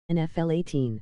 NFL 18.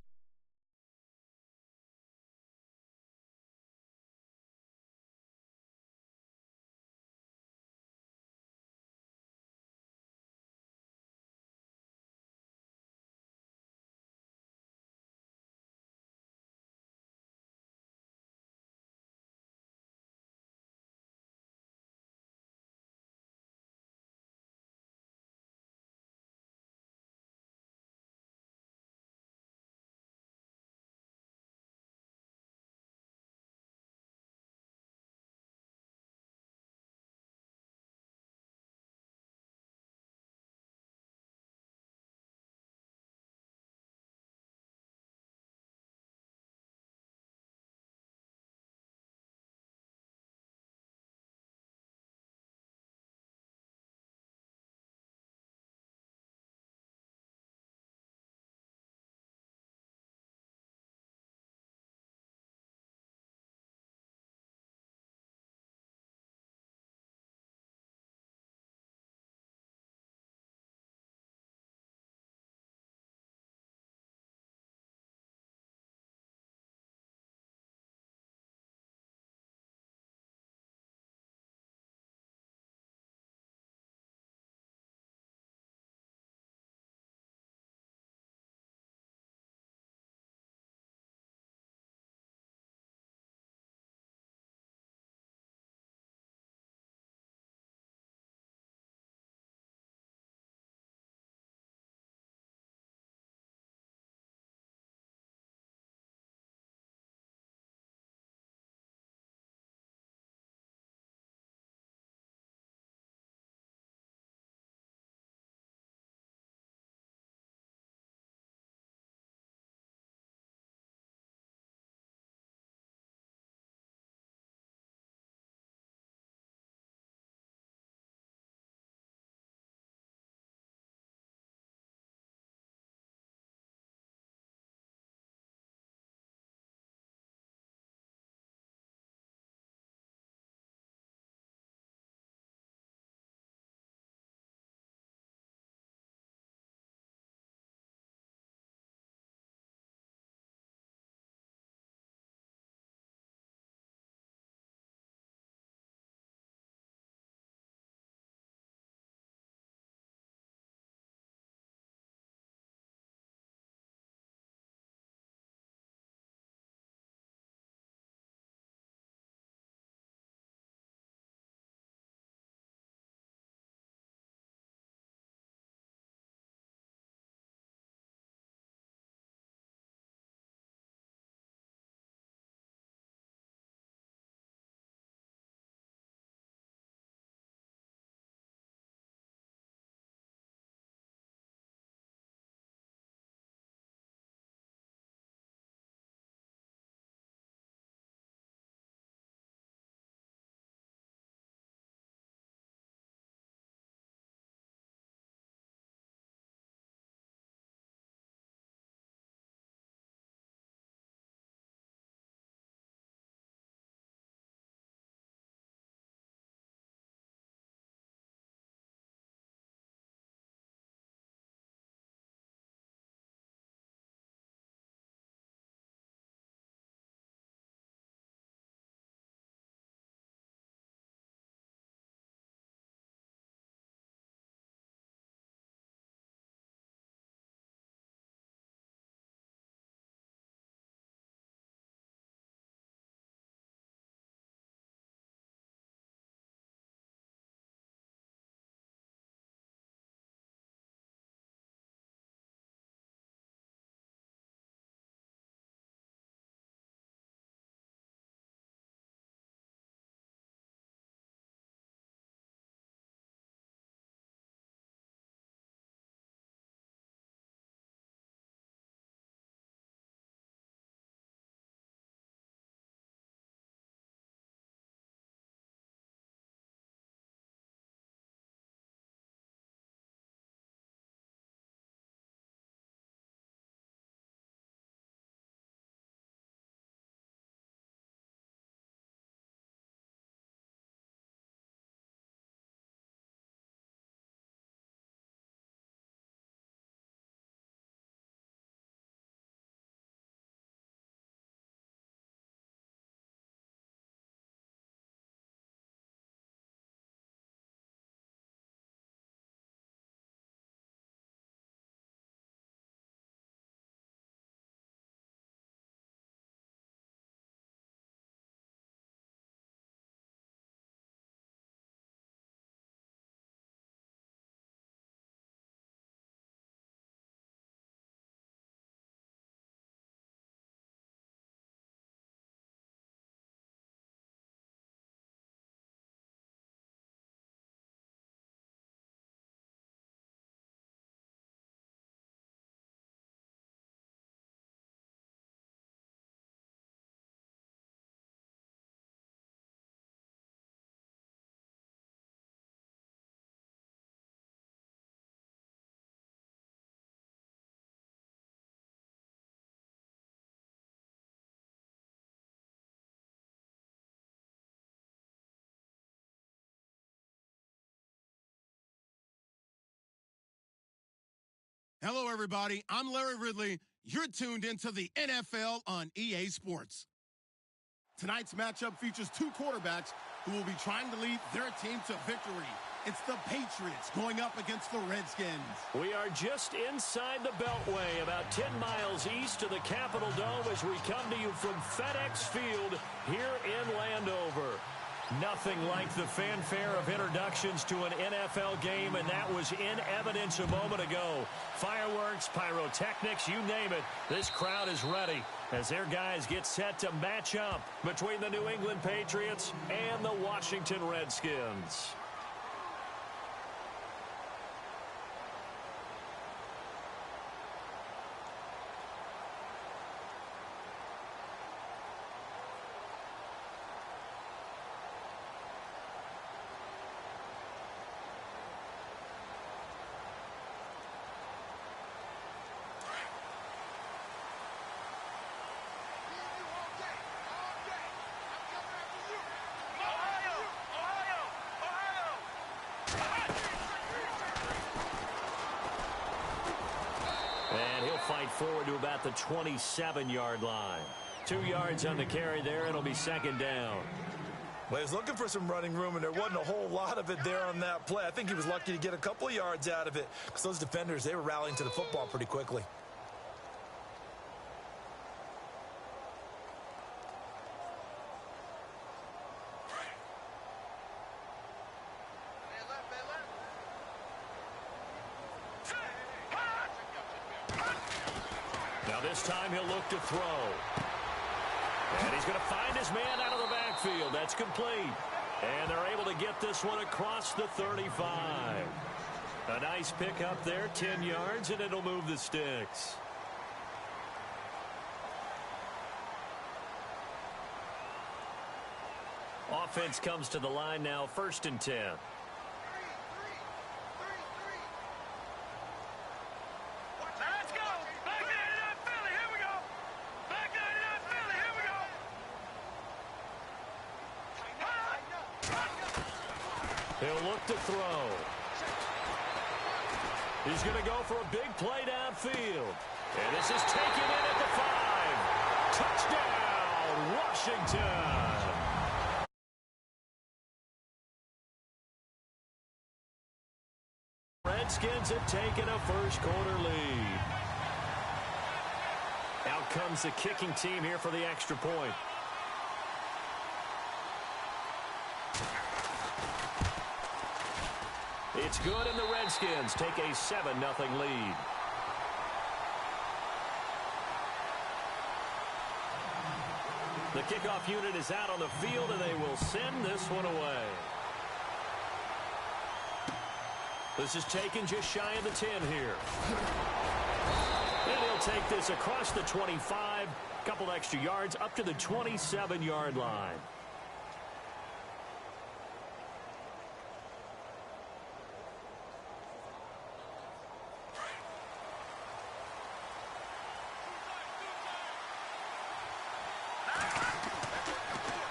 Hello, everybody. I'm Larry Ridley. You're tuned into the NFL on EA Sports. Tonight's matchup features two quarterbacks who will be trying to lead their team to victory. It's the Patriots going up against the Redskins. We are just inside the Beltway, about 10 miles east of the Capitol Dome as we come to you from FedEx Field here in Landover. Nothing like the fanfare of introductions to an NFL game, and that was in evidence a moment ago. Fireworks, pyrotechnics, you name it. This crowd is ready as their guys get set to match up between the New England Patriots and the Washington Redskins. Fight forward to about the 27-yard line. 2 yards on the carry there. It'll be second down. Well, he was looking for some running room, and there wasn't a whole lot of it there on that play. I think he was lucky to get a couple of yards out of it because those defenders, they were rallying to the football pretty quickly. This time he'll look to throw. And he's going to find his man out of the backfield. That's complete. And they're able to get this one across the 35. A nice pickup there, 10 yards, and it'll move the sticks. Offense comes to the line now, 1st and 10. He'll look to throw. He's going to go for a big play downfield. And this is taken in at the 5. Touchdown, Washington. Redskins have taken a first-quarter lead. Out comes the kicking team here for the extra point. It's good, and the Redskins take a 7-0 lead. The kickoff unit is out on the field, and they will send this one away. This is taken just shy of the 10 here. And he'll take this across the 25, a couple extra yards, up to the 27-yard line.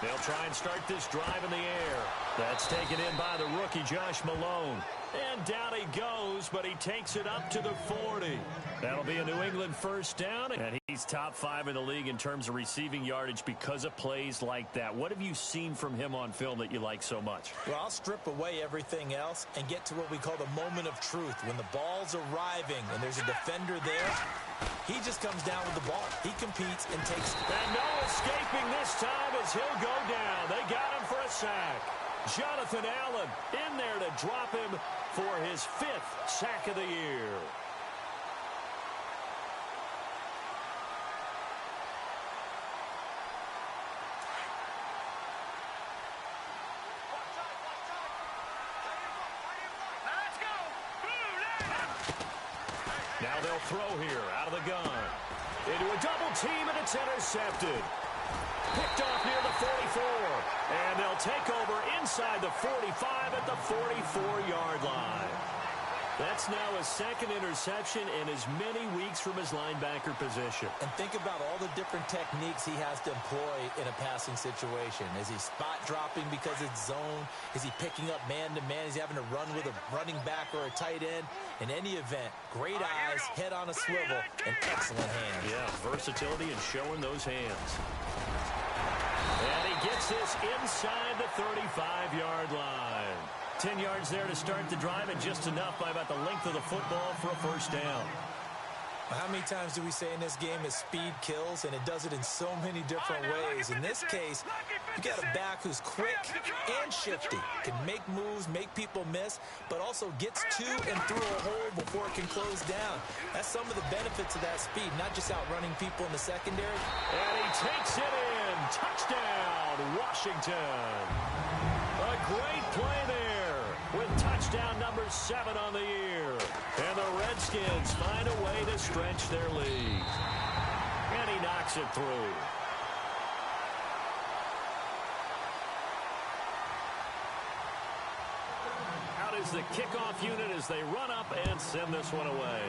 They'll try and start this drive in the air. That's taken in by the rookie, Josh Malone. And down he goes, but he takes it up to the 40. That'll be a New England first down. And he's top 5 in the league in terms of receiving yardage because of plays like that. What have you seen from him on film that you like so much? Well, I'll strip away everything else and get to what we call the moment of truth. When the ball's arriving and there's a defender there, he just comes down with the ball. He competes and takes it. And no escaping this time as he'll go down. They got him for a sack. Jonathan Allen in there to drop him for his 5th sack of the year. Now they'll throw here out of the gun. Into a double team, and it's intercepted. Picked off near the 44. And they'll take over inside the 45 at the 44-yard line. That's now his second interception in as many weeks from his linebacker position. And think about all the different techniques he has to employ in a passing situation. Is he spot dropping because it's zone? Is he picking up man-to-man? Is he having to run with a running back or a tight end? In any event, great eyes, head on a swivel, and excellent hands. Yeah, versatility and showing those hands. And he gets this inside the 35-yard line. 10 yards there to start the drive, and just enough by about the length of the football for a first down. How many times do we say in this game is speed kills, and it does it in so many different ways. In this case, you got a back who's quick and shifty, can make moves, make people miss, but also gets to and through a hole before it can close down. That's some of the benefits of that speed, not just outrunning people in the secondary. And he takes it in. Touchdown, Washington. A great play there, with touchdown number 7 on the year. And the Redskins find a way to stretch their lead. And he knocks it through. Out is the kickoff unit as they run up and send this one away.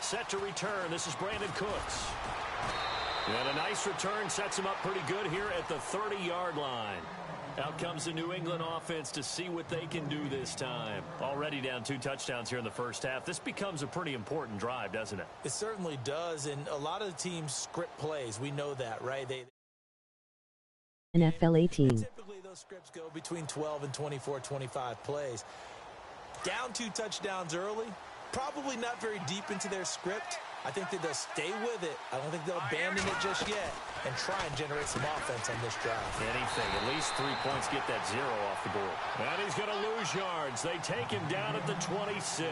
Set to return. This is Brandon Cooks. And a nice return sets him up pretty good here at the 30-yard line. Out comes the New England offense to see what they can do this time. Already down 2 touchdowns here in the first half. This becomes a pretty important drive, doesn't it? It certainly does, and a lot of the teams script plays. We know that, right? NFL 18. Typically, those scripts go between 12 and 24, 25 plays. Down 2 touchdowns early, probably not very deep into their script. I think that they'll stay with it. I don't think they'll abandon it just yet and try and generate some offense on this drive. Anything. At least 3 points, get that 0 off the board. And he's going to lose yards. They take him down at the 26.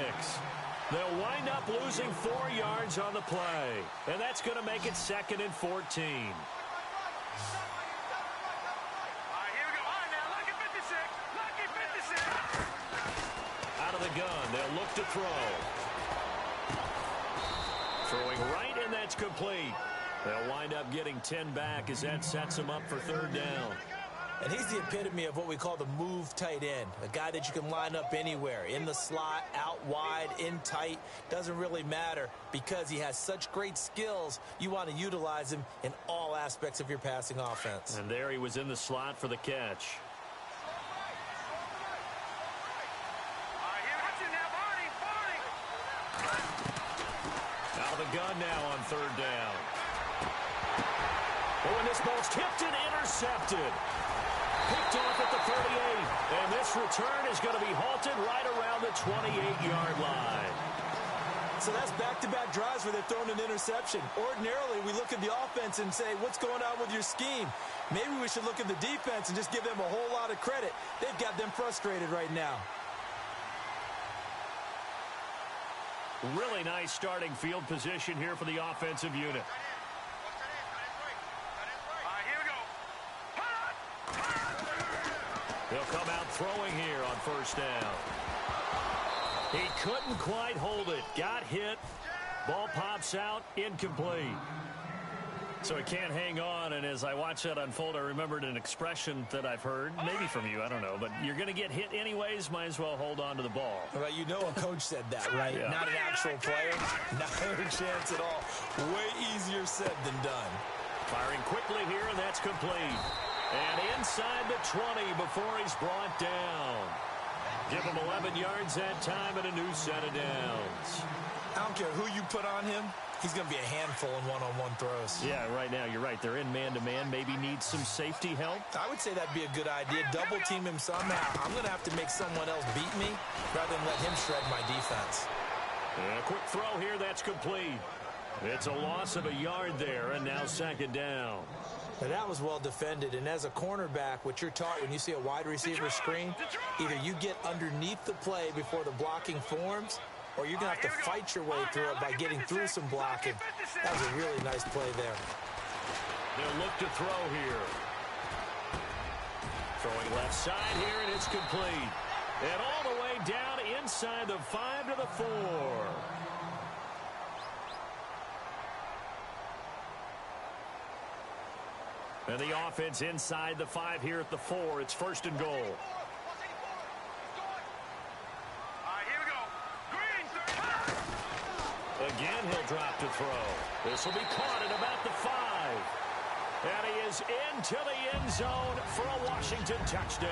They'll wind up losing 4 yards on the play. And that's going to make it 2nd and 14. Out of the gun. They'll look to throw. Throwing right, and that's complete. They'll wind up getting 10 back as that sets them up for 3rd down. And he's the epitome of what we call the move tight end, a guy that you can line up anywhere, in the slot, out wide, in tight. Doesn't really matter because he has such great skills. You want to utilize him in all aspects of your passing offense. And there he was in the slot for the catch. The gun now on 3rd down. Oh, and this ball's tipped and intercepted. Picked off at the 38. And this return is going to be halted right around the 28-yard line. So that's back-to-back drives where they've thrown an interception. Ordinarily, we look at the offense and say, what's going on with your scheme? Maybe we should look at the defense and just give them a whole lot of credit. They've got them frustrated right now. Really nice starting field position here for the offensive unit. They'll come out throwing here on 1st down. He couldn't quite hold it. Got hit. Ball pops out. Incomplete. So he can't hang on, and as I watch that unfold, I remembered an expression that I've heard, maybe from you, I don't know, but you're going to get hit anyways, might as well hold on to the ball. Well, you know a coach said that, right? Yeah. Not an actual player. Not a chance at all. Way easier said than done. Firing quickly here, and that's complete. And inside the 20 before he's brought down. Give him 11 yards that time and a new set of downs. I don't care who you put on him. He's going to be a handful in one-on-one throws. Yeah, right now, you're right. They're in man-to-man. Maybe needs some safety help. I would say that'd be a good idea. Double team him somehow. I'm going to have to make someone else beat me rather than let him shred my defense. And a quick throw here. That's complete. It's a loss of a yard there, and now 2nd down. Now that was well defended, and as a cornerback, what you're taught when you see a wide receiver screen, either you get underneath the play before the blocking forms, or you're going to have to fight your way through it by getting through some blocking. That was a really nice play there. They'll look to throw here. Throwing left side here, and it's complete. And all the way down inside the 5 to the 4. And the offense inside the 5 here at the 4. It's 1st and goal. Again, he'll drop to throw. This will be caught at about the 5. And he is into the end zone for a Washington touchdown.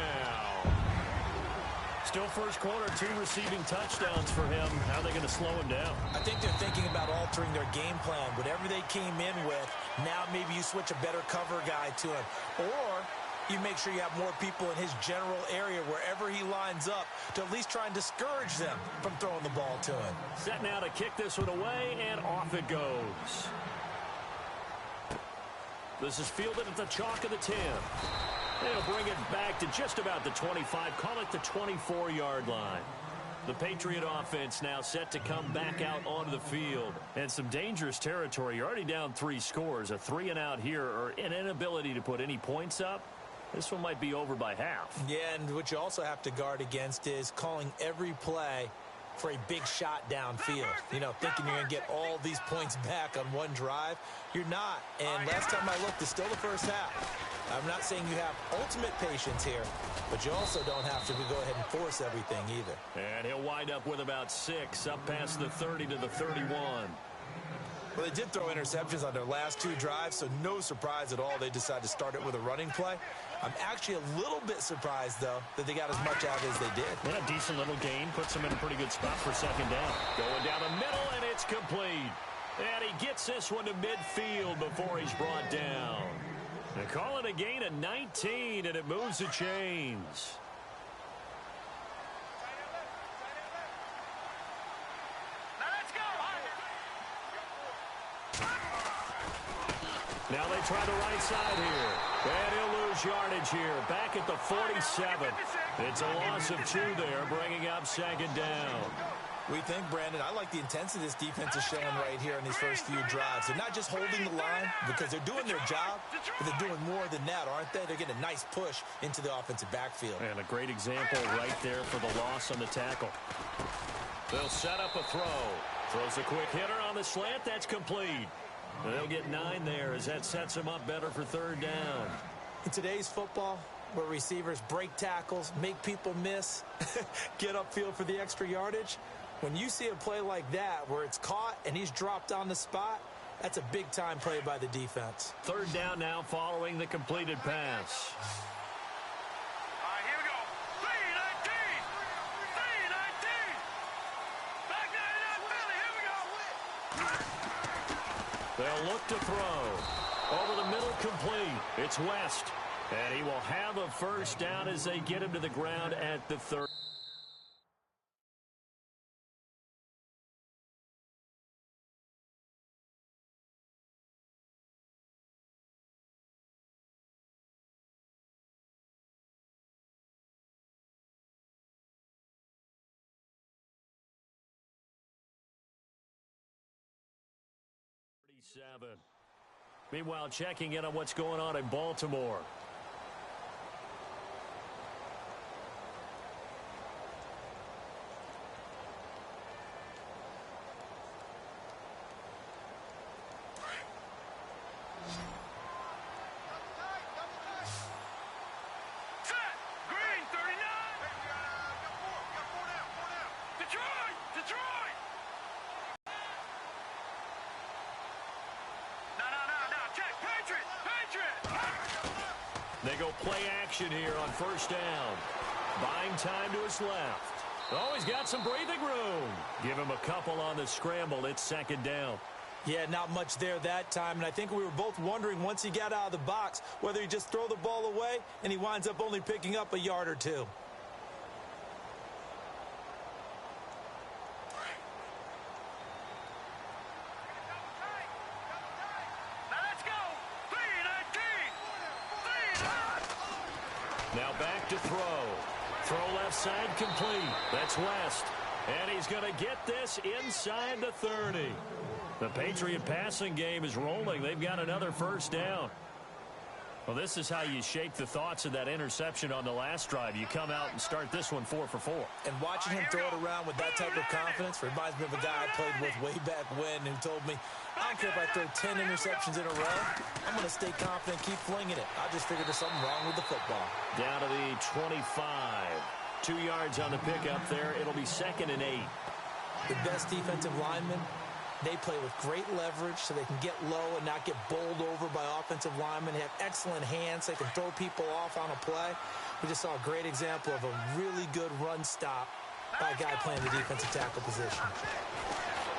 Still first quarter, 2 receiving touchdowns for him. How are they going to slow him down? I think they're thinking about altering their game plan. Whatever they came in with, now maybe you switch a better cover guy to him. Or you make sure you have more people in his general area wherever he lines up to at least try and discourage them from throwing the ball to him. Set now to kick this one away, and off it goes. This is fielded at the chalk of the 10. They'll bring it back to just about the 25. Call it the 24-yard line. The Patriot offense now set to come back out onto the field. And some dangerous territory. You're already down 3 scores. A 3-and-out here, or an inability to put any points up. This one might be over by half. Yeah, and what you also have to guard against is calling every play for a big shot downfield. You know, thinking you're going to get all these points back on one drive. You're not. And last time I looked, it's still the first half. I'm not saying you have ultimate patience here, but you also don't have to go ahead and force everything either. And he'll wind up with about 6, up past the 30 to the 31. Well, they did throw interceptions on their last 2 drives, so no surprise at all they decided to start it with a running play. I'm actually a little bit surprised, though, that they got as much out as they did. And a decent little gain puts them in a pretty good spot for second down. Going down the middle, and it's complete. And he gets this one to midfield before he's brought down. They call it a gain of 19, and it moves the chains. Now they try the right side here. And he'll lose yardage here. Back at the 47. It's a loss of 2 there, bringing up second down. We think, Brandon, I like the intensity this defense is showing right here in these first few drives. They're not just holding the line because they're doing their job, but they're doing more than that, aren't they? They're getting a nice push into the offensive backfield. And a great example right there for the loss on the tackle. They'll set up a throw. Throws a quick hitter on the slant. That's complete. They'll get 9 there as that sets them up better for third down. In today's football, where receivers break tackles, make people miss, get upfield for the extra yardage, when you see a play like that where it's caught and he's dropped on the spot, that's a big-time play by the defense. Third down now following the completed pass. All right, here we go. 3-19. 3-19. Back 99 Philly. Here we go. They'll look to throw. Over the middle, complete. It's West. And he will have a first down as they get him to the ground at the 30. Meanwhile, checking in on what's going on in Baltimore. They go play action here on first down. Buying time to his left. Oh, he's got some breathing room. Give him a couple on the scramble. It's second down. Yeah, not much there that time, and I think we were both wondering once he got out of the box whether he just throw the ball away and he winds up only picking up a yard or 2. Now back to throw. Throw left side complete. That's West. And he's going to get this inside the 30. The Patriot passing game is rolling. They've got another first down. Well, this is how you shake the thoughts of that interception on the last drive. You come out and start this one 4 for 4. And watching him throw it around with that type of confidence reminds me of a guy I played with way back when who told me, I don't care if I throw 10 interceptions in a row. I'm going to stay confident, keep flinging it. I just figured there's something wrong with the football. Down to the 25. 2 yards on the pickup there. It'll be 2nd and 8. The best defensive lineman They play with great leverage so they can get low and not get bowled over by offensive linemen. They have excellent hands. They can throw people off on a play. We just saw a great example of a really good run stop by a guy playing the defensive tackle position.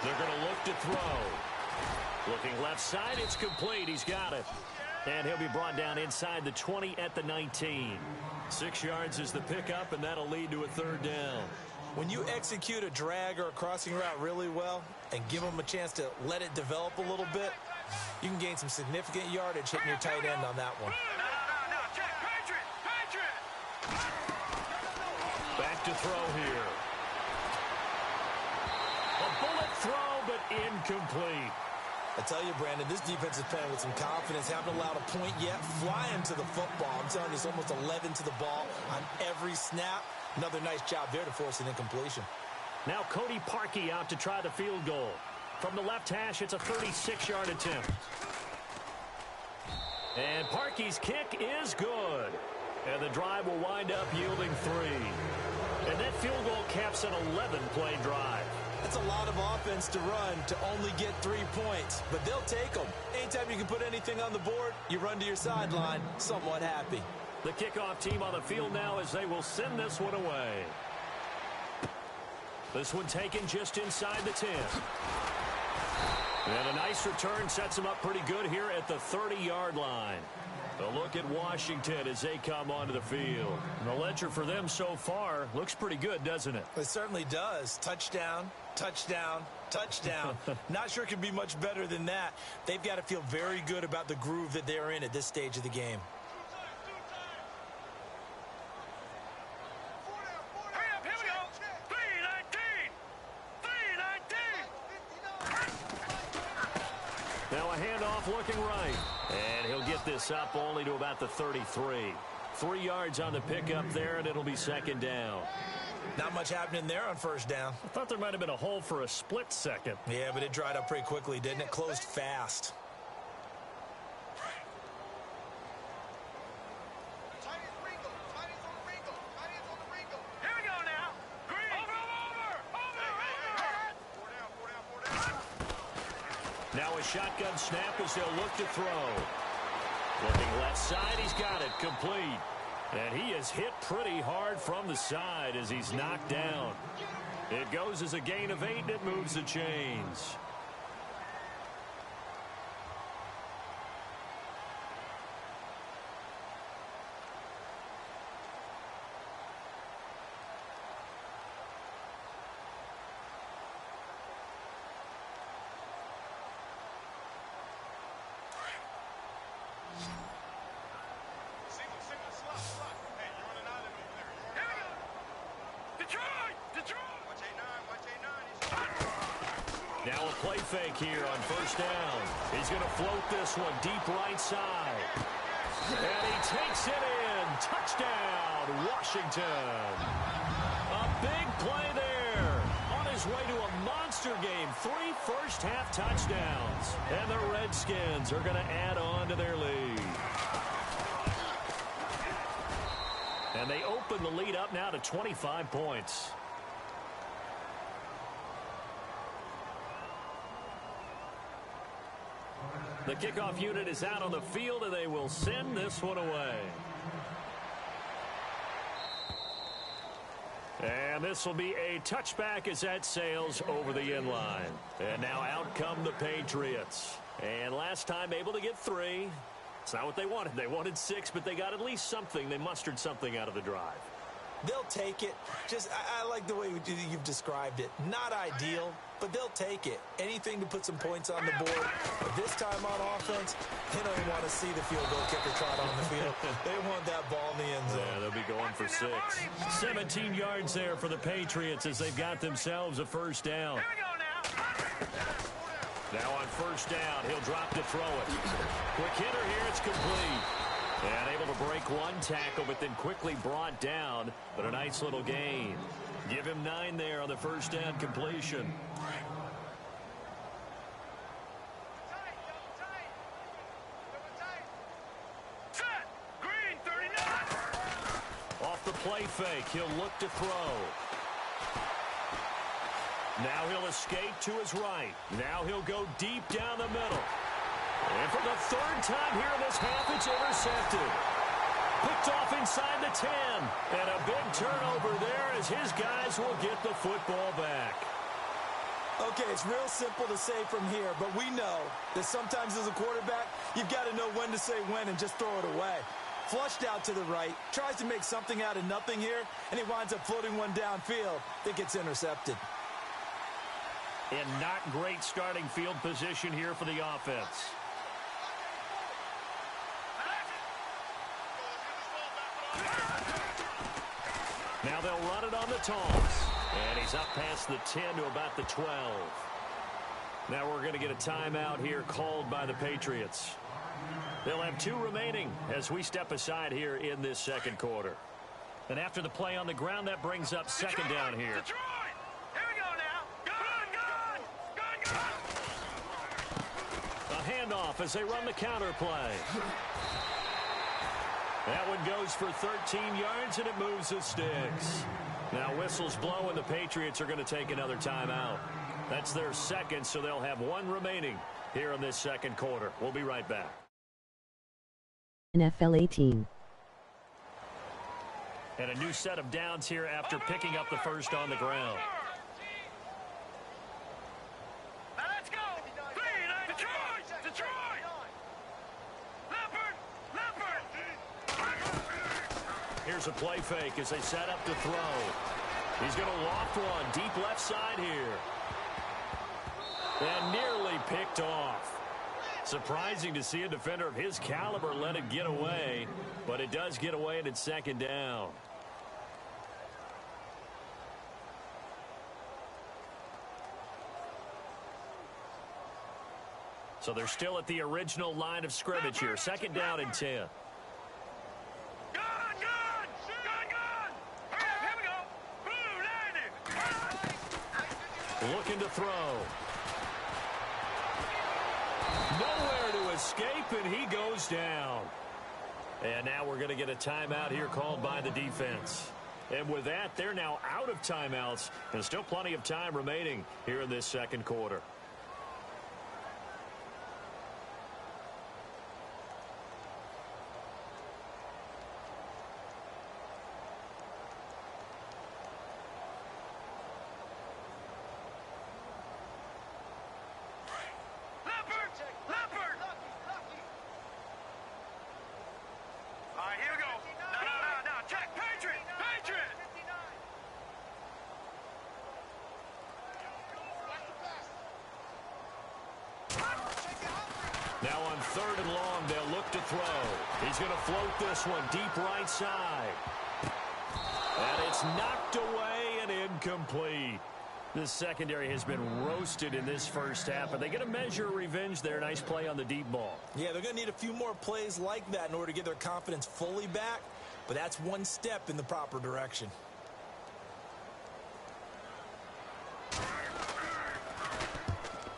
They're going to look to throw. Looking left side, it's complete. He's got it. And he'll be brought down inside the 20 at the 19. 6 yards is the pickup, and that'll lead to a third down. When you execute a drag or a crossing route really well and give them a chance to let it develop a little bit, you can gain some significant yardage hitting your tight end on that one. Back to throw here. A bullet throw, but incomplete. I tell you, Brandon, this defense is playing with some confidence. Haven't allowed a point yet. Flying to the football. I'm telling you, it's almost 11 to the ball on every snap. Another nice job there to force an incompletion. Now Cody Parkey out to try the field goal. From the left hash, it's a 36-yard attempt. And Parkey's kick is good. And the drive will wind up yielding 3. And that field goal caps an 11-play drive. That's a lot of offense to run to only get 3 points, but they'll take them. Anytime you can put anything on the board, you run to your sideline somewhat happy. The kickoff team on the field now as they will send this one away. This one taken just inside the 10. And a nice return sets them up pretty good here at the 30-yard line. A look at Washington as they come onto the field. And the ledger for them so far looks pretty good, doesn't it? It certainly does. Touchdown, touchdown, touchdown. Not sure it could be much better than that. They've got to feel very good about the groove that they're in at this stage of the game. Now a handoff looking right. And he'll get this up only to about the 33. 3 yards on the pickup there, and it'll be second down. Not much happening there on first down. I thought there might have been a hole for a split second. Yeah, but it dried up pretty quickly, didn't it? Closed fast. Now a shotgun snap as they'll look to throw. Looking left side, he's got it complete. And he is hit pretty hard from the side as he's knocked down. It goes as a gain of 8, and it moves the chains. Now a play fake here on first down. He's going to float this one deep right side. And he takes it in. Touchdown, Washington. A big play there. On his way to a monster game. 3 first-half touchdowns. And the Redskins are going to add on to their lead. And they open the lead up now to 25 points. The kickoff unit is out on the field, and they will send this one away. And this will be a touchback as that sails over the end line. And now out come the Patriots. And last time able to get 3. It's not what they wanted. They wanted 6, but they got at least something. They mustered something out of the drive. They'll take it. I like the way you've described it. Not ideal, but they'll take it. Anything to put some points on the board. But this time on offense, they don't want to see the field goal kicker trot on the field. They want that ball in the end zone. Yeah, they'll be going for 6. 17 yards there for the Patriots as they've got themselves a first down. Now on first down, he'll drop to throw it. Quick hitter here, it's complete. And able to break one tackle, but then quickly brought down. But a nice little gain. Give him 9 there on the first down completion. Set! Green, 39! Off the play fake, he'll look to throw. Now he'll escape to his right. Now he'll go deep down the middle. And for the third time here in this half, it's intercepted. Picked off inside the 10. And a big turnover there as his guys will get the football back. Okay, it's real simple to say from here, but we know that sometimes as a quarterback, you've got to know when to say when and just throw it away. Flushed out to the right, tries to make something out of nothing here, and he winds up floating one downfield that gets intercepted. And not great starting field position here for the offense. Now they'll run it on the toss. And he's up past the 10 to about the 12. Now we're going to get a timeout here called by the Patriots. They'll have 2 remaining as we step aside here in this second quarter. And after the play on the ground, that brings up second down here. Detroit! Here we go now. Gun! A handoff as they run the counter play. That one goes for 13 yards, and it moves the sticks. Now whistles blow, and the Patriots are going to take another timeout. That's their second, so they'll have 1 remaining here in this second quarter. We'll be right back. NFL 18. And a new set of downs here after picking up the first on the ground. Now let's go. 3-9. Detroit! Detroit! Leopard! Here's a play fake as they set up to throw. He's going to loft one deep left side here. And nearly picked off. Surprising to see a defender of his caliber let it get away, but it does get away and it's second down. So they're still at the original line of scrimmage here. Second down and 10. Gun! Hurry up, here we go. Blue, landing. Looking to throw. Nowhere to escape, and he goes down. And now we're going to get a timeout here called by the defense. And with that, they're now out of timeouts, and still plenty of time remaining here in this second quarter. Now on 3rd and long, they'll look to throw. He's going to float this one deep right side. And it's knocked away and incomplete. The secondary has been roasted in this first half, but they get a measure of revenge there. Nice play on the deep ball. Yeah, they're going to need a few more plays like that in order to get their confidence fully back, but that's one step in the proper direction.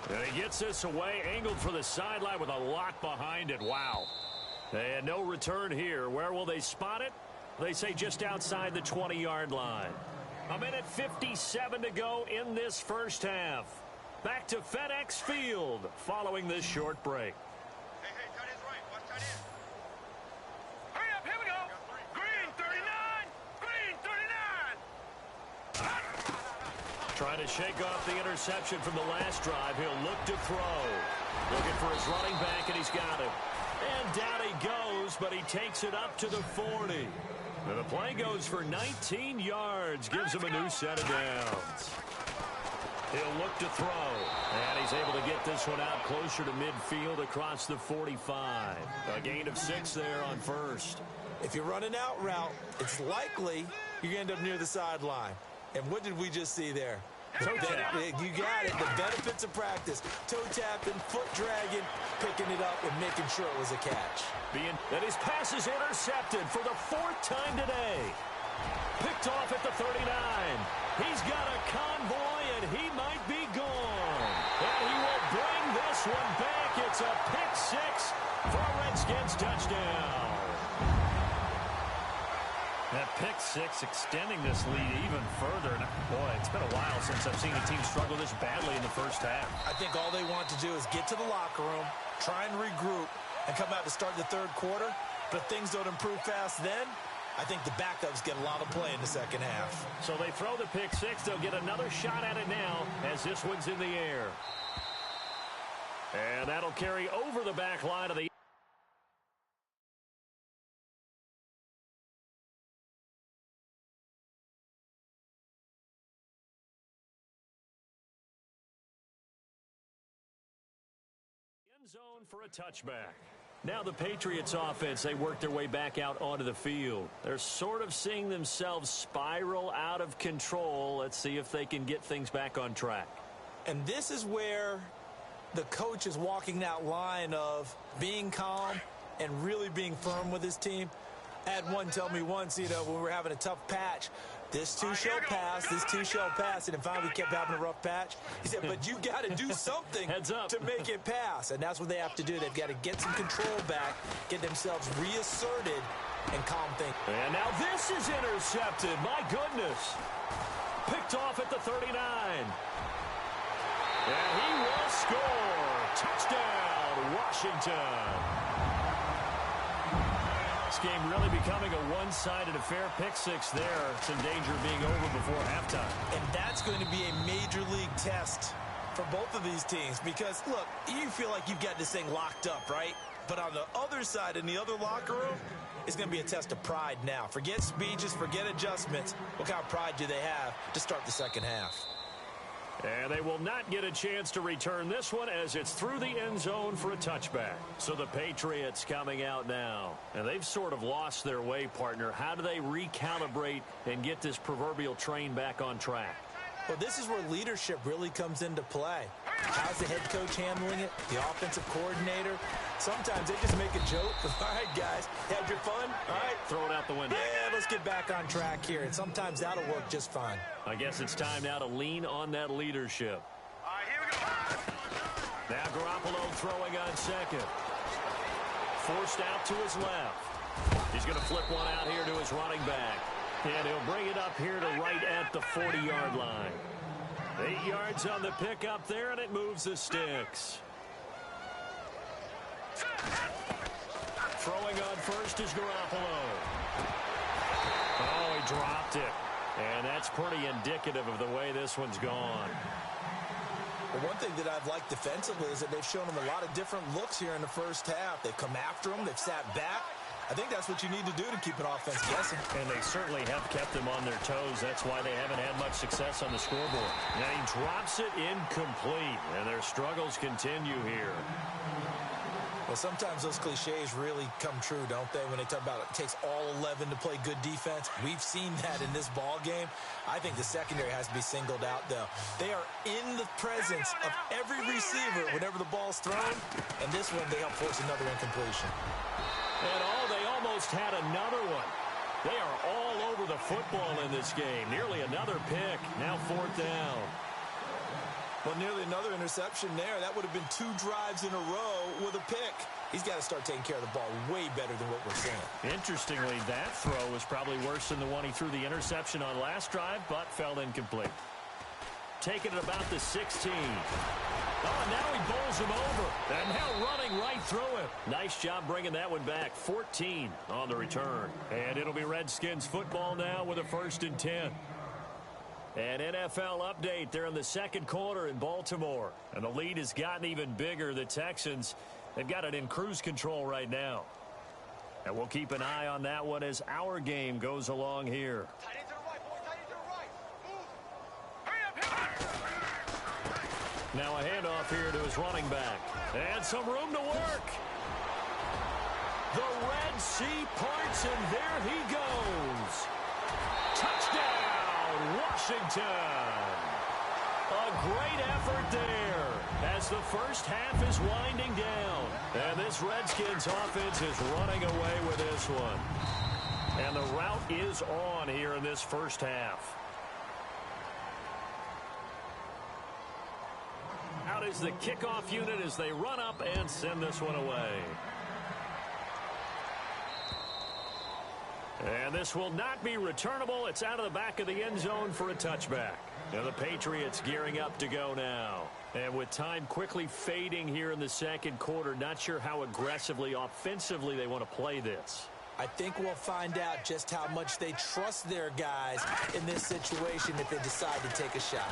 And he gets this away, angled for the sideline with a lot behind it. Wow. And no return here. Where will they spot it? They say just outside the 20-yard line. 1:57 to go in this first half. Back to FedEx Field following this short break. Hey, tight end's right. Watch tight end. Hurry up, here we go. Green 39. Green 39. Trying to shake off the interception from the last drive. He'll look to throw. Looking for his running back, and he's got it. And down he goes, but he takes it up to the 40. And the play goes for 19 yards. Gives him a new set of downs. He'll look to throw. And he's able to get this one out closer to midfield across the 45. A gain of 6 there on first. If you run an out route, it's likely you're going to end up near the sideline. And what did we just see there? Toe tap. You got it. The benefits of practice. Toe tapping, foot dragging, picking it up, and making sure it was a catch. And his pass is intercepted for the 4th time today. Picked off at the 39. He's got a convoy, and he might be gone. And he will bring this one back. It's a pick 6 for a Redskins touchdown. That pick six extending this lead even further. And boy, it's been a while since I've seen a team struggle this badly in the first half. I think all they want to do is get to the locker room, try and regroup, and come out to start the third quarter. But if things don't improve fast then, I think the backups get a lot of play in the second half. So they throw the pick six. They'll get another shot at it now as this one's in the air. And that'll carry over the back line of the end zone for a touchback. Now the Patriots offense, they work their way back out onto the field. They're sort of seeing themselves spiral out of control. Let's see if they can get things back on track. And this is where the coach is walking that line of being calm and really being firm with his team. I had one tell me once, when we were having a tough patch, this too shall pass, this too shall pass, and then finally we kept having a rough patch. He said, but you got to do something to make it pass, and that's what they have to do. They've got to get some control back, get themselves reasserted, and calm things. And now this is intercepted. My goodness. Picked off at the 39. And he will score. Touchdown, Washington. This game really becoming a one-sided affair. Pick six there. It's in danger of being over before halftime. And that's going to be a major league test for both of these teams because, look, you feel like you've got this thing locked up, right? But on the other side, in the other locker room, it's going to be a test of pride now. Forget speeches, forget adjustments. What kind of pride do they have to start the second half? And they will not get a chance to return this one as it's through the end zone for a touchback. So the Patriots coming out now. And they've sort of lost their way, partner. How do they recalibrate and get this proverbial train back on track? Well, this is where leadership really comes into play. How's the head coach handling it? The offensive coordinator? Sometimes they just make a joke. All right, guys, had your fun? All right. Throw it out the window. Yeah, let's get back on track here. And sometimes that'll work just fine. I guess it's time now to lean on that leadership. All right, here we go. Now Garoppolo throwing on second. Forced out to his left. He's going to flip one out here to his running back. And he'll bring it up here to right at the 40-yard line. 8 yards on the pickup there, and it moves the sticks. Throwing on first is Garoppolo. Oh, he dropped it. And that's pretty indicative of the way this one's gone. Well, one thing that I've liked defensively is that they've shown them a lot of different looks here in the first half. They've come after them. They've sat back. I think that's what you need to do to keep an offense guessing. And they certainly have kept them on their toes. That's why they haven't had much success on the scoreboard. Now he drops it incomplete, and their struggles continue here. Well, sometimes those cliches really come true, don't they, when they talk about it takes all 11 to play good defense. We've seen that in this ball game. I think the secondary has to be singled out, though. They are in the presence of every receiver whenever the ball's thrown, and this one they help force another incompletion. And they almost had another one. They are all over the football in this game. Nearly another pick. Now fourth down. Well, nearly another interception there. That would have been 2 drives in a row with a pick. He's got to start taking care of the ball way better than what we're seeing. Interestingly, that throw was probably worse than the one he threw the interception on last drive, but fell incomplete. Taking it about the 16. Oh, and now he bowls him over. And now running right through him. Nice job bringing that one back. 14 on the return. And it'll be Redskins football now with a 1st and 10. An NFL update. They're in the second quarter in Baltimore. And the lead has gotten even bigger. The Texans, they've got it in cruise control right now. And we'll keep an eye on that one as our game goes along here. Tight end to the right, boy. Tight end to the right. Move. Hurry up. Now a handoff here to his running back. And some room to work. The Red Sea parts, and there he goes. Touchdown, Washington. A great effort there as the first half is winding down. And this Redskins offense is running away with this one. And the route is on here in this first half. Out is the kickoff unit as they run up and send this one away. And this will not be returnable. It's out of the back of the end zone for a touchback. Now the Patriots gearing up to go now. And with time quickly fading here in the second quarter, not sure how aggressively, offensively they want to play this. I think we'll find out just how much they trust their guys in this situation if they decide to take a shot.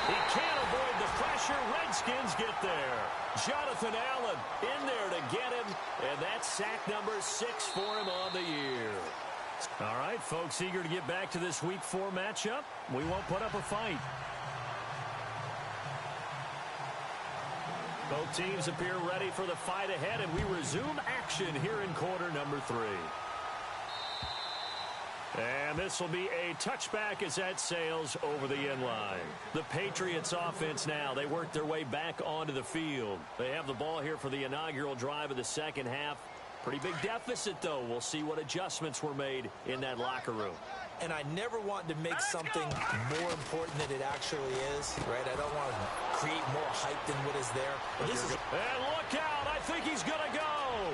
He can't avoid the pressure. Redskins get there. Jonathan Allen in there to get him, and that's sack number 6 for him on the year. All right, folks, eager to get back to this Week 4 matchup. We won't put up a fight. Both teams appear ready for the fight ahead, and we resume action here in quarter number 3. And this will be a touchback as that sails over the end line. The Patriots offense now, they work their way back onto the field. They have the ball here for the inaugural drive of the second half. Pretty big deficit, though. We'll see what adjustments were made in that locker room. And I never want to make something more important than it actually is, right? I don't want to create more hype than what is there. But this is... And look out! I think he's going to go!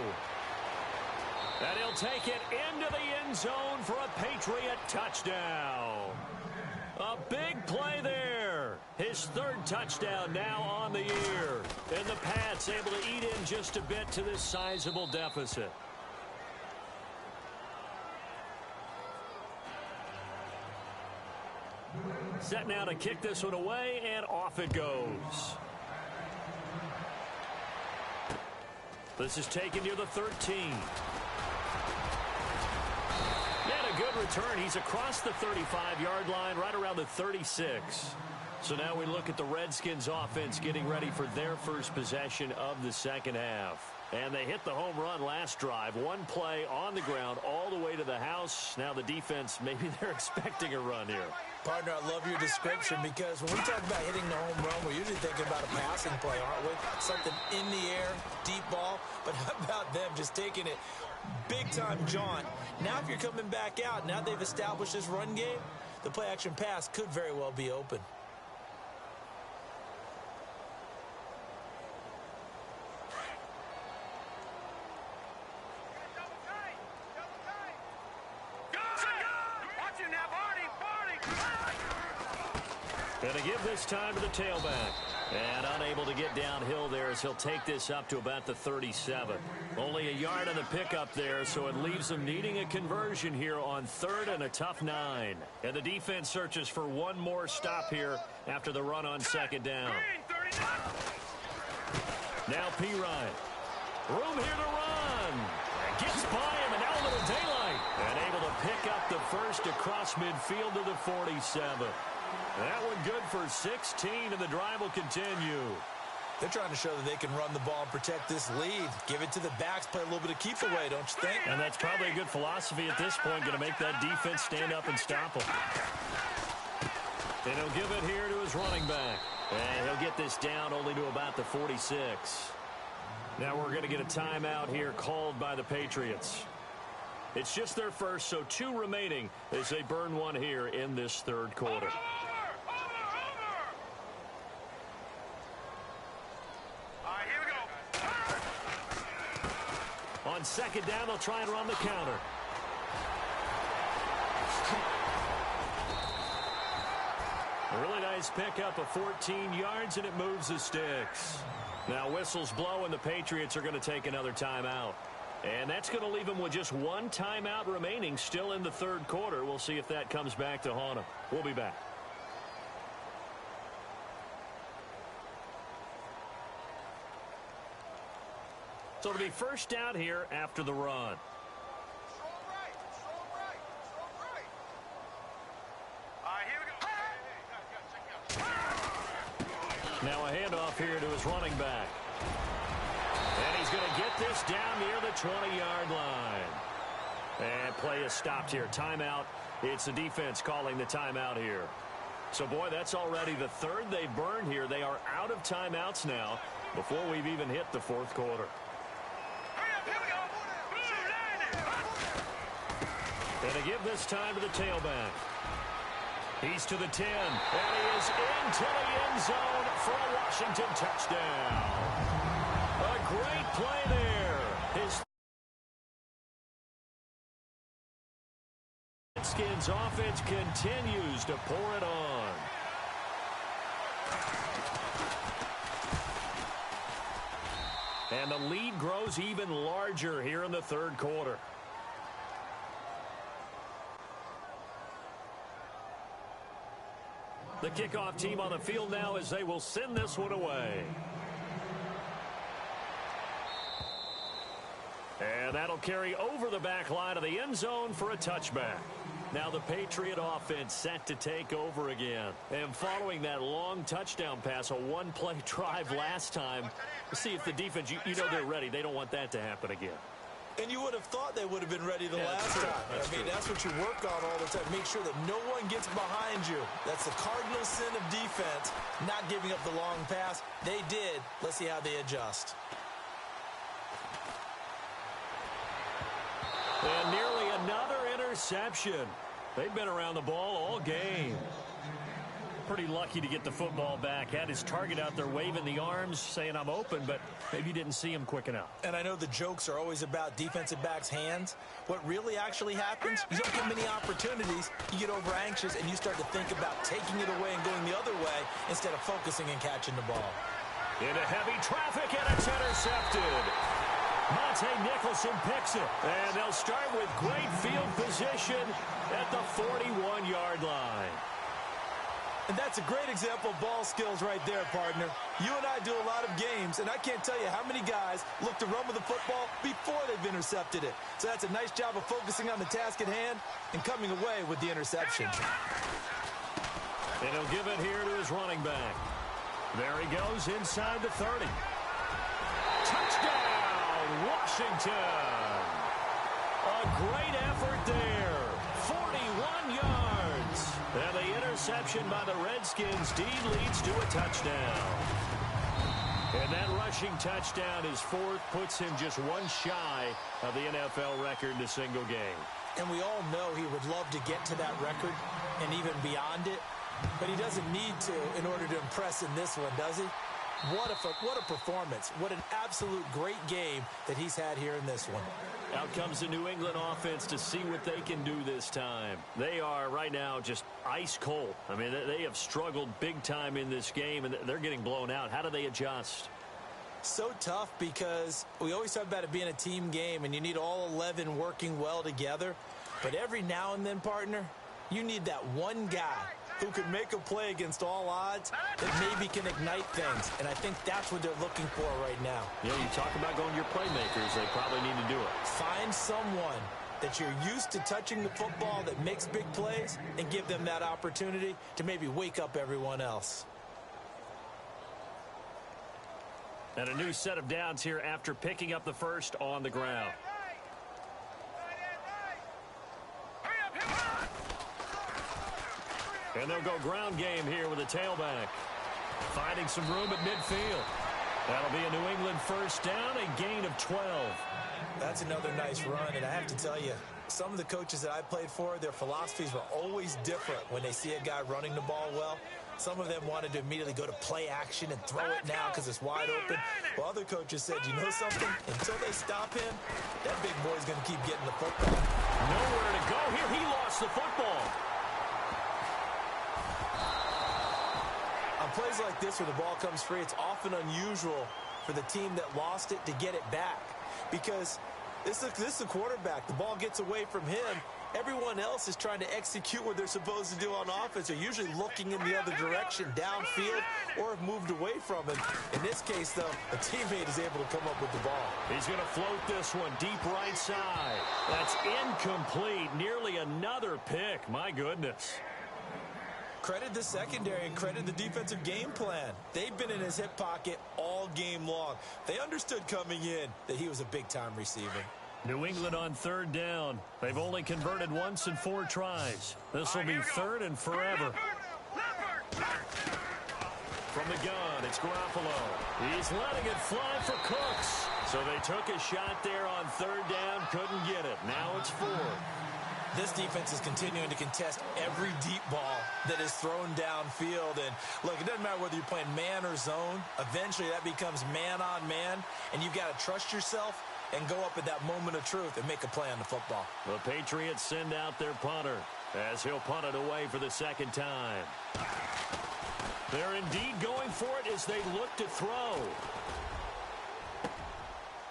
And he'll take it into the end zone for a Patriot touchdown. A big play there. His 3rd touchdown now on the year. And the Pats able to eat in just a bit to this sizable deficit. Set now to kick this one away, and off it goes. This is taken near the 13. And a good return. He's across the 35-yard line, right around the 36. So now we look at the Redskins offense getting ready for their first possession of the second half. And they hit the home run last drive. One play on the ground all the way to the house. Now the defense, maybe they're expecting a run here. Partner, I love your description because when we talk about hitting the home run, we're usually thinking about a passing play, aren't we? Something in the air, deep ball. But how about them just taking it big-time jaunt? Now if you're coming back out, now they've established this run game, the play-action pass could very well be open. Going to give this time to the tailback. And unable to get downhill there as he'll take this up to about the 37. Only a yard on the pickup there, so it leaves them needing a conversion here on 3rd and a tough 9. And the defense searches for one more stop here after the run on 2nd down. Now P. Ryan. Room here to run. Gets by him, and now a little daylight. And able to pick up the first across midfield to the 47. That one good for 16, and the drive will continue. They're trying to show that they can run the ball and protect this lead. Give it to the backs, play a little bit of keep away, don't you think? And that's probably a good philosophy at this point, going to make that defense stand up and stop them. And he'll give it here to his running back. And he'll get this down only to about the 46. Now we're going to get a timeout here called by the Patriots. It's just their first, so 2 remaining as they burn one here in this 3rd quarter. On 2nd down, they'll try and run the counter. A really nice pickup of 14 yards, and it moves the sticks. Now whistles blow, and the Patriots are going to take another timeout. And that's going to leave them with just 1 timeout remaining still in the 3rd quarter. We'll see if that comes back to haunt them. We'll be back. So it'll be first down here after the run. Now a handoff here to his running back. And he's going to get this down near the 20-yard line. And play is stopped here. Timeout. It's the defense calling the timeout here. So, boy, that's already the 3rd they burned here. They are out of timeouts now before we've even hit the 4th quarter. And to give this time to the tailback. He's to the 10, and he is into the end zone for a Washington touchdown. A great play there. His Redskins offense continues to pour it on. And the lead grows even larger here in the third quarter. The kickoff team on the field now as they will send this one away. And that'll carry over the back line of the end zone for a touchback. Now the Patriot offense set to take over again. And following that long touchdown pass, a one-play drive last time, we'll see if the defense, you know they're ready. They don't want that to happen again. And you would have thought they would have been ready the last time. That's what you work on all the time. Make sure that no one gets behind you. That's the cardinal sin of defense, not giving up the long pass. They did. Let's see how they adjust. And nearly another interception. They've been around the ball all game. Pretty lucky to get the football back. Had his target out there waving the arms, saying I'm open, but maybe didn't see him quick enough. And I know the jokes are always about defensive backs' hands. What really actually happens, you don't get many opportunities. You get over anxious, and you start to think about taking it away and going the other way instead of focusing and catching the ball. Into heavy traffic, and it's intercepted. Monte Nicholson picks it. And they'll start with great field position at the 41-yard line. And that's a great example of ball skills right there, partner. You and I do a lot of games, and I can't tell you how many guys look to run with the football before they've intercepted it. So that's a nice job of focusing on the task at hand and coming away with the interception. And he'll give it here to his running back. There he goes inside the 30. Touchdown, Washington. A great effort there. 41 yards. And the interception by the Redskins. Dean leads to a touchdown. And that rushing touchdown, his fourth, puts him just one shy of the NFL record in a single game. And we all know he would love to get to that record and even beyond it. But he doesn't need to in order to impress in this one, does he? What a performance. What an absolute great game that he's had here in this one. Out comes the New England offense to see what they can do this time. They are right now just ice cold. I mean, they have struggled big time in this game, and they're getting blown out. How do they adjust? So tough because we always talk about it being a team game, and you need all 11 working well together. But every now and then, partner, you need that one guy who can make a play against all odds that maybe can ignite things. And I think that's what they're looking for right now. Yeah, you talk about going to your playmakers. They probably need to do it. Find someone that you're used to touching the football that makes big plays and give them that opportunity to maybe wake up everyone else. And a new set of downs here after picking up the first on the ground. And they'll go ground game here with a tailback. Finding some room at midfield. That'll be a New England first down, a gain of 12. That's another nice run, and I have to tell you, some of the coaches that I played for, their philosophies were always different when they see a guy running the ball well. Some of them wanted to immediately go to play action and throw it now because it's wide open. While other coaches said, you know something? Until they stop him, that big boy's going to keep getting the football. Nowhere to go here. He lost the football. On plays like this where the ball comes free, it's often unusual for the team that lost it to get it back because this is the quarterback. The ball gets away from him. Everyone else is trying to execute what they're supposed to do on offense. They're usually looking in the other direction, downfield, or have moved away from him. In this case, though, a teammate is able to come up with the ball. He's going to float this one deep right side. That's incomplete. Nearly another pick. My goodness. Credit the secondary and credit the defensive game plan. They've been in his hip pocket all game long. They understood coming in that he was a big-time receiver. New England on third down. They've only converted once in 4 tries. This will be third and forever. From the gun, it's Garoppolo. He's letting it fly for Cooks. So they took a shot there on third down, couldn't get it. Now it's 4. This defense is continuing to contest every deep ball that is thrown downfield. And, look, it doesn't matter whether you're playing man or zone. Eventually, that becomes man-on-man, and you've got to trust yourself and go up at that moment of truth and make a play on the football. The Patriots send out their punter. as he'll punt it away for the second time. They're indeed going for it as they look to throw.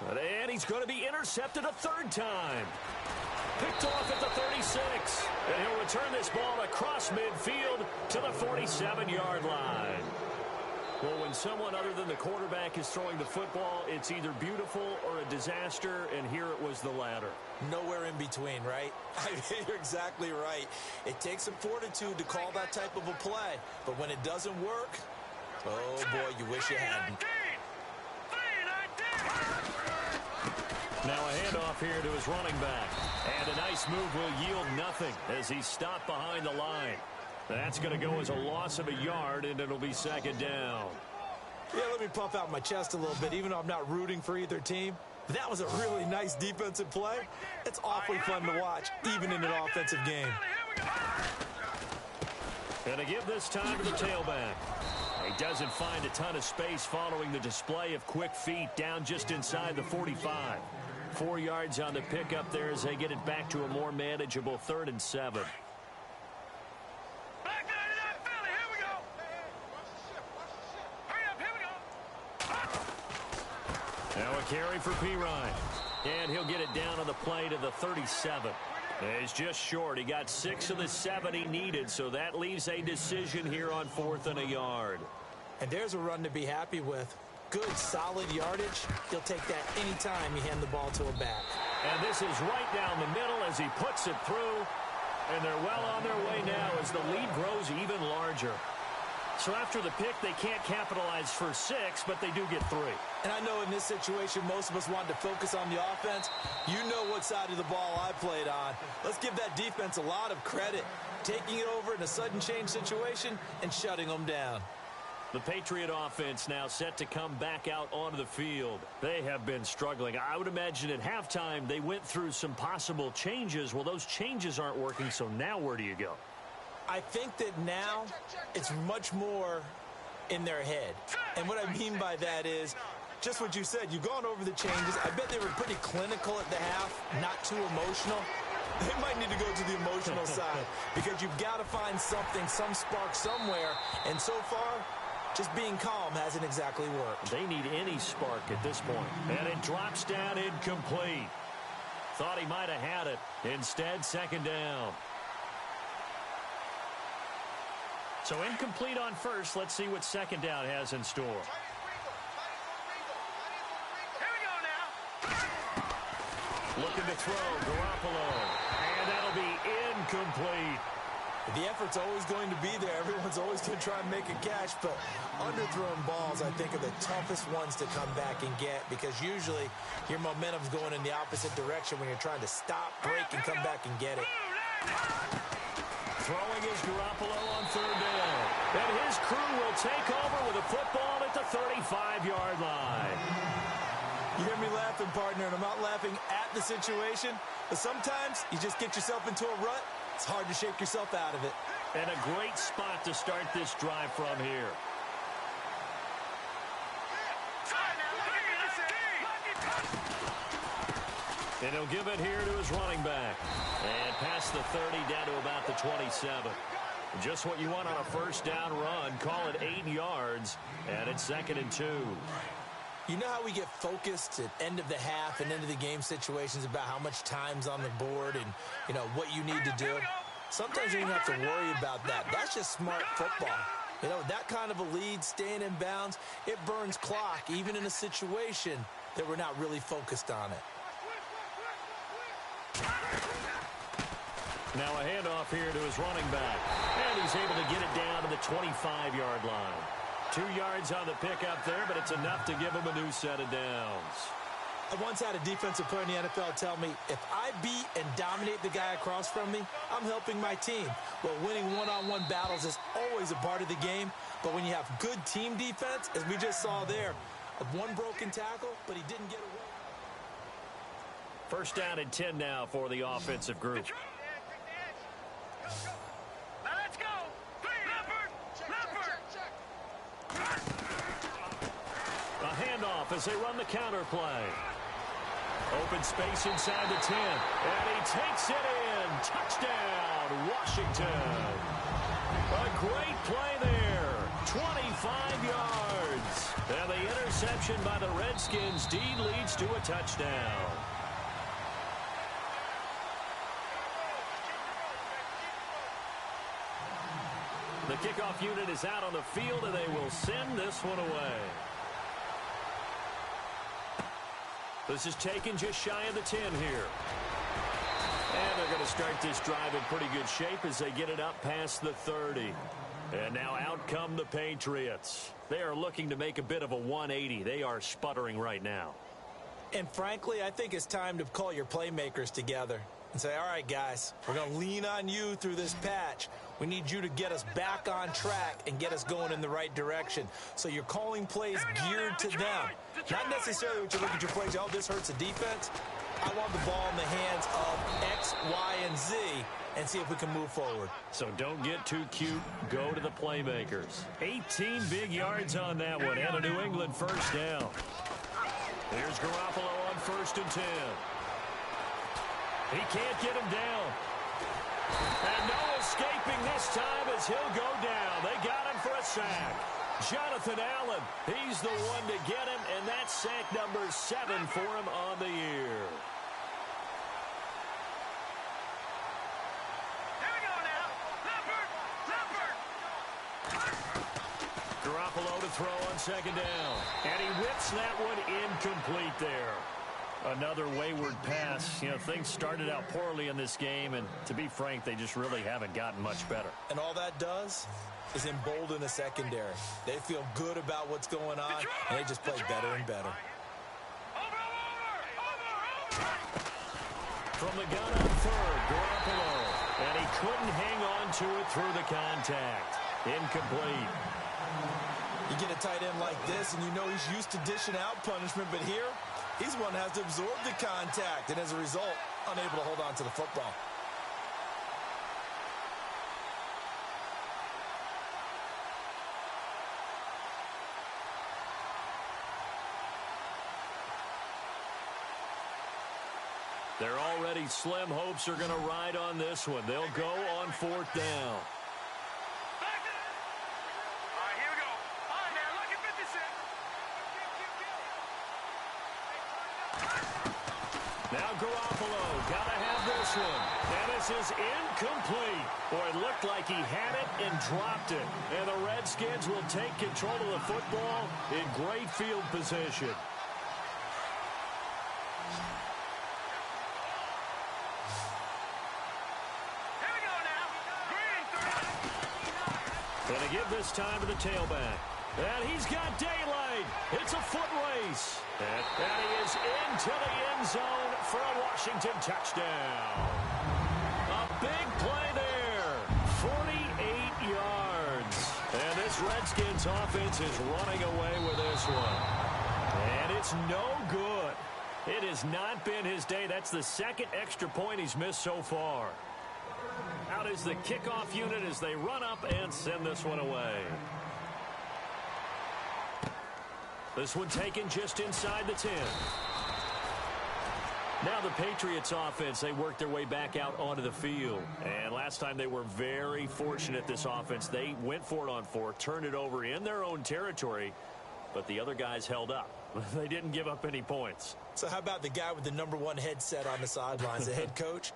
And he's going to be intercepted a third time. Picked off at the 36. And he'll return this ball across midfield to the 47-yard line. Well, when someone other than the quarterback is throwing the football, it's either beautiful or a disaster, and here it was the latter. Nowhere in between, right? You're exactly right. It takes some fortitude to call that type of a play, but when it doesn't work, oh boy, you wish you hadn't. Now a handoff here to his running back, and a nice move will yield nothing as he's stopped behind the line. That's going to go as a loss of a yard, and it'll be second down. Yeah, let me puff out my chest a little bit, even though I'm not rooting for either team. That was a really nice defensive play. It's awfully fun to watch, even in an offensive game. And to give this time to the tailback. He doesn't find a ton of space following the display of quick feet down just inside the 45. 4 yards on the pickup there as they get it back to a more manageable 3rd and 7. Now a carry for Pirine. And he'll get it down on the play to the 37. He's just short. He got 6 of the 7 he needed, so that leaves a decision here on 4th and a yard. And there's a run to be happy with. Good, solid yardage. He'll take that anytime you hand the ball to a back. And this is right down the middle as he puts it through. And they're well on their way now as the lead grows even larger. So after the pick, they can't capitalize for 6, but they do get 3. And I know in this situation, most of us want to focus on the offense. You know what side of the ball I played on. Let's give that defense a lot of credit. Taking it over in a sudden change situation and shutting them down. The Patriot offense now set to come back out onto the field. They have been struggling. I would imagine at halftime they went through some possible changes. Well, those changes aren't working, so now where do you go? I think that now it's much more in their head. And what I mean by that is just what you said. You've gone over the changes. I bet they were pretty clinical at the half, not too emotional. They might need to go to the emotional side because you've got to find something, some spark somewhere. And so far, just being calm hasn't exactly worked. They need any spark at this point. And it drops down incomplete. Thought he might have had it. Instead, second down. So incomplete on first. Let's see what second down has in store. Here we go now. Looking to throw, Garoppolo. And that'll be incomplete. The effort's always going to be there. Everyone's always going to try and make a catch, but underthrown balls, I think, are the toughest ones to come back and get because usually your momentum's going in the opposite direction when you're trying to stop, break, and come back and get it. Throwing is Garoppolo on third down. And his crew will take over with a football at the 35-yard line. You hear me laughing, partner, and I'm not laughing at the situation, but sometimes you just get yourself into a rut. It's hard to shake yourself out of it. And a great spot to start this drive from here. And he'll give it here to his running back. And past the 30 down to about the 27. Just what you want on a first down run. Call it 8 yards. And it's 2nd and 2. You know how we get focused at end of the half and into the game situations about how much time's on the board and, you know, what you need to do? Sometimes you don't have to worry about that. That's just smart football. You know, that kind of a lead, staying in bounds, it burns clock, even in a situation that we're not really focused on it. Now a handoff here to his running back. And he's able to get it down to the 25-yard line. 2 yards on the pickup there, but it's enough to give him a new set of downs. I once had a defensive player in the NFL tell me, if I beat and dominate the guy across from me, I'm helping my team. Well, winning one-on-one battles is always a part of the game, but when you have good team defense, as we just saw there, one broken tackle, but he didn't get away. First down and 10 now for the offensive group. Now let's go. A handoff as they run the counter play. Open space inside the 10. And he takes it in. Touchdown, Washington. A great play there. 25 yards. And the interception by the Redskins. Dean leads to a touchdown. The kickoff unit is out on the field, and they will send this one away. This is taken just shy of the 10 here. And they're going to start this drive in pretty good shape as they get it up past the 30. And now out come the Patriots. They are looking to make a bit of a 180. They are sputtering right now. And frankly, I think it's time to call your playmakers together and say, all right, guys, we're going to lean on you through this patch. We need you to get us back on track and get us going in the right direction. So you're calling plays geared to them. Not necessarily what you look at your plays, oh, this hurts the defense. I want the ball in the hands of X, Y, and Z and see if we can move forward. So don't get too cute. Go to the playmakers. 18 big yards on that one and a New England first down. There's Garoppolo on 1st and 10. He can't get him down. And no escaping this time as he'll go down. They got him for a sack. Jonathan Allen, he's the one to get him, and that's sack number 7 for him on the year. Here we go now. Garoppolo to throw on 2nd down. And he whips that one incomplete there. Another wayward pass. You know, things started out poorly in this game, and to be frank, they just really haven't gotten much better. And all that does is embolden the secondary. They feel good about what's going on, and they just play better and better. From the gun on 3rd, Garoppolo. And he couldn't hang on to it through the contact. Incomplete. You get a tight end like this, and you know he's used to dishing out punishment, but here, he's one that has to absorb the contact, and as a result, unable to hold on to the football. Their already slim hopes are going to ride on this one. They'll go on 4th down. Now Garoppolo, got to have this one. And this is incomplete. Boy, it looked like he had it and dropped it. And the Redskins will take control of the football in great field position. Here we go now. Going to give this time to the tailback. And he's got daylight. It's a foot race. And he is into the end zone for a Washington touchdown. A big play there. 48 yards. And this Redskins offense is running away with this one. And it's no good. It has not been his day. That's the 2nd extra point he's missed so far. Out is the kickoff unit as they run up and send this one away. This one taken just inside the 10. Now the Patriots offense, they worked their way back out onto the field. And last time they were very fortunate, this offense. They went for it on 4, turned it over in their own territory, but the other guys held up. They didn't give up any points. So how about the guy with the #1 headset on the sidelines, the head coach?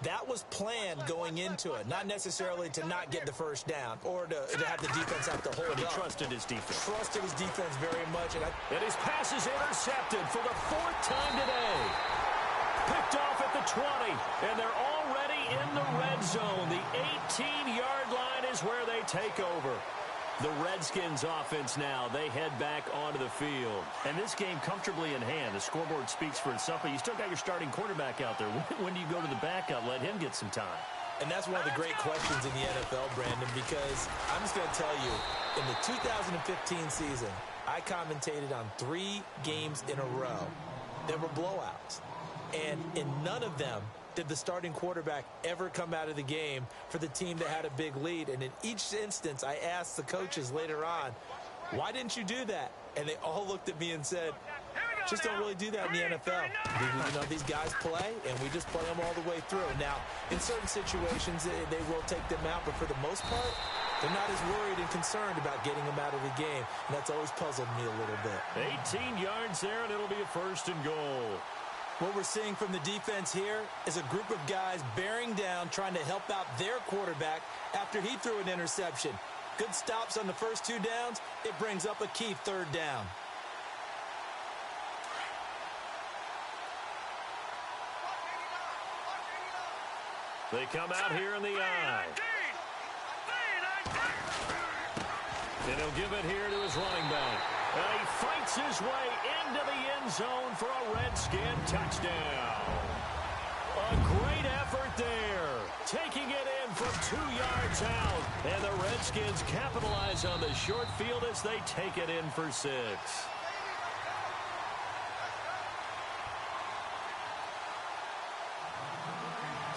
That was planned going into it, not necessarily to not get the first down or to have the defense have to hold But he up. trusted his defense. Trusted his defense very much. And his pass is intercepted for the 4th time today. Picked off at the 20, and they're already in the red zone. The 18-yard line is where they take over. The Redskins offense now, they head back onto the field. And this game comfortably in hand. The scoreboard speaks for itself, but you still got your starting quarterback out there. When do you go to the backup? Let him get some time. And that's one of the great questions in the NFL, Brandon, because I'm just going to tell you, in the 2015 season, I commentated on 3 games in a row that were blowouts. And in none of them did the starting quarterback ever come out of the game for the team that had a big lead. And in each instance, I asked the coaches later on, why didn't you do that? And they all looked at me and said, Just don't really do that in the NFL. You know, these guys play, and we just play them all the way through. Now, in certain situations, they will take them out, but for the most part, they're not as worried and concerned about getting them out of the game, and that's always puzzled me a little bit. 18 yards there, and it'll be a 1st and goal. What we're seeing from the defense here is a group of guys bearing down, trying to help out their quarterback after he threw an interception. Good stops on the first 2 downs. It brings up a key 3rd down. They come out here in the I. And he'll give it here to his running back. And he fights his way into the end zone for a Redskin touchdown. A great effort there. Taking it in from 2 yards out. And the Redskins capitalize on the short field as they take it in for 6.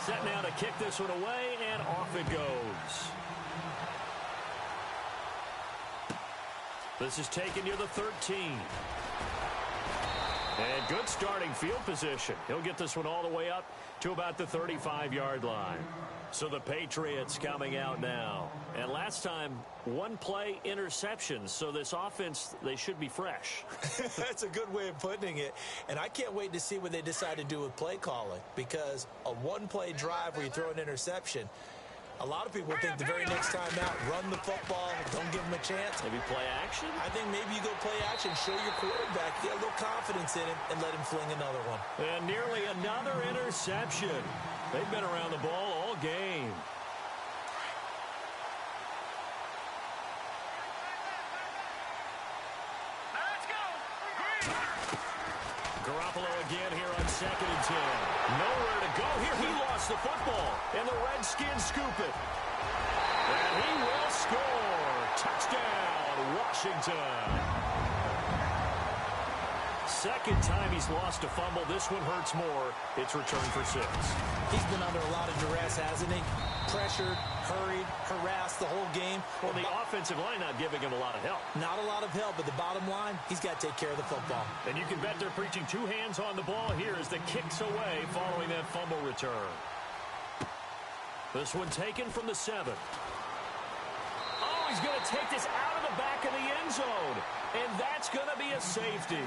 Set now to kick this one away, and off it goes. This is taken near the 13. And good starting field position. He'll get this one all the way up to about the 35-yard line. So the Patriots coming out now. And last time, 1-play interceptions. So this offense, they should be fresh. That's a good way of putting it. And I can't wait to see what they decide to do with play calling. Because a 1-play drive where you throw an interception, a lot of people think the very next time out, run the football, don't give them a chance. Maybe play action? I think maybe you go play action, show your quarterback, get a little confidence in him, and let him fling another one. And nearly another interception. They've been around the ball all game. Let's go. Garoppolo again here on 2nd and 10. Nowhere to go here. He lost the football. And the Redskins scoop it. And he will score. Touchdown, Washington. Second time he's lost a fumble. This one hurts more. It's returned for 6. He's been under a lot of duress, hasn't he? Pressured, hurried, harassed the whole game. Well, the offensive line not giving him a lot of help. Not a lot of help, but the bottom line, he's got to take care of the football. And you can bet they're preaching 2 hands on the ball here as the kick's away following that fumble return. This one taken from the 7. Oh, he's going to take this out of the back of the end zone. And that's going to be a safety.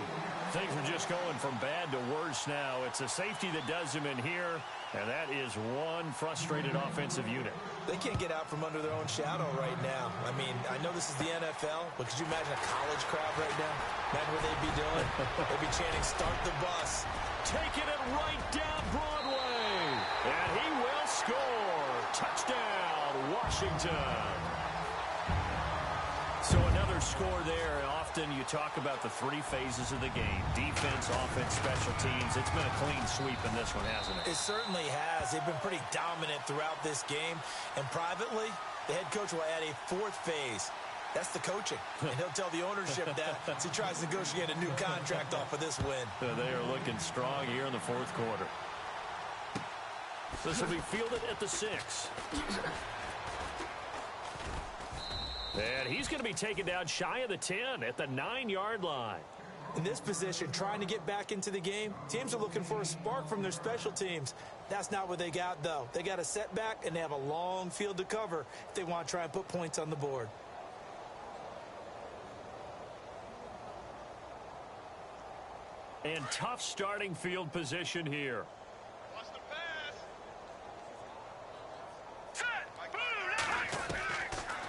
Things are just going from bad to worse now. It's a safety that does him in here, and that is one frustrated offensive unit. They can't get out from under their own shadow right now. I mean, I know this is the NFL, but could you imagine a college crowd right now? Imagine what they'd be doing. They'd be chanting, "Start the bus." Taking it right down Broadway. And he will score. Touchdown, Washington. So another score there. Often you talk about the 3 phases of the game. Defense, offense, special teams. It's been a clean sweep in this one, hasn't it? It certainly has. They've been pretty dominant throughout this game. And privately, the head coach will add a 4th phase. That's the coaching. And he'll tell the ownership that as he tries to negotiate a new contract off of this win. They are looking strong here in the 4th quarter. This will be fielded at the 6. And he's going to be taken down shy of the 10 at the 9-yard line. In this position, trying to get back into the game, teams are looking for a spark from their special teams. That's not what they got, though. They got a setback, and they have a long field to cover if they want to try and put points on the board. And tough starting field position here. What's the pass? Set.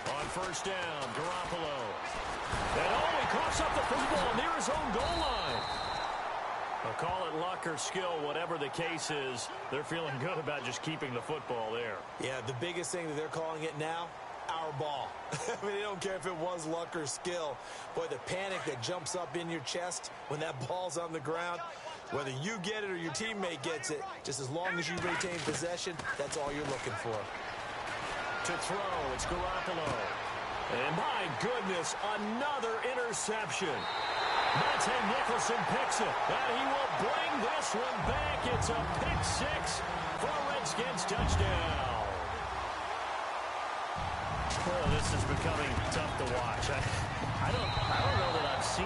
On 1st down, Garoppolo. And he coughs up the football near his own goal line. I'll call it luck or skill, whatever the case is. They're feeling good about just keeping the football there. Yeah, the biggest thing that they're calling it now, our ball. I mean, they don't care if it was luck or skill. Boy, the panic that jumps up in your chest when that ball's on the ground, whether you get it or your teammate gets it, just as long as you retain possession, that's all you're looking for. To throw, it's Garoppolo. And my goodness, another interception. Monte Nicholson picks it, and he will bring this one back. It's a pick 6 for a Redskins touchdown. Well, this is becoming tough to watch. I don't know that I've seen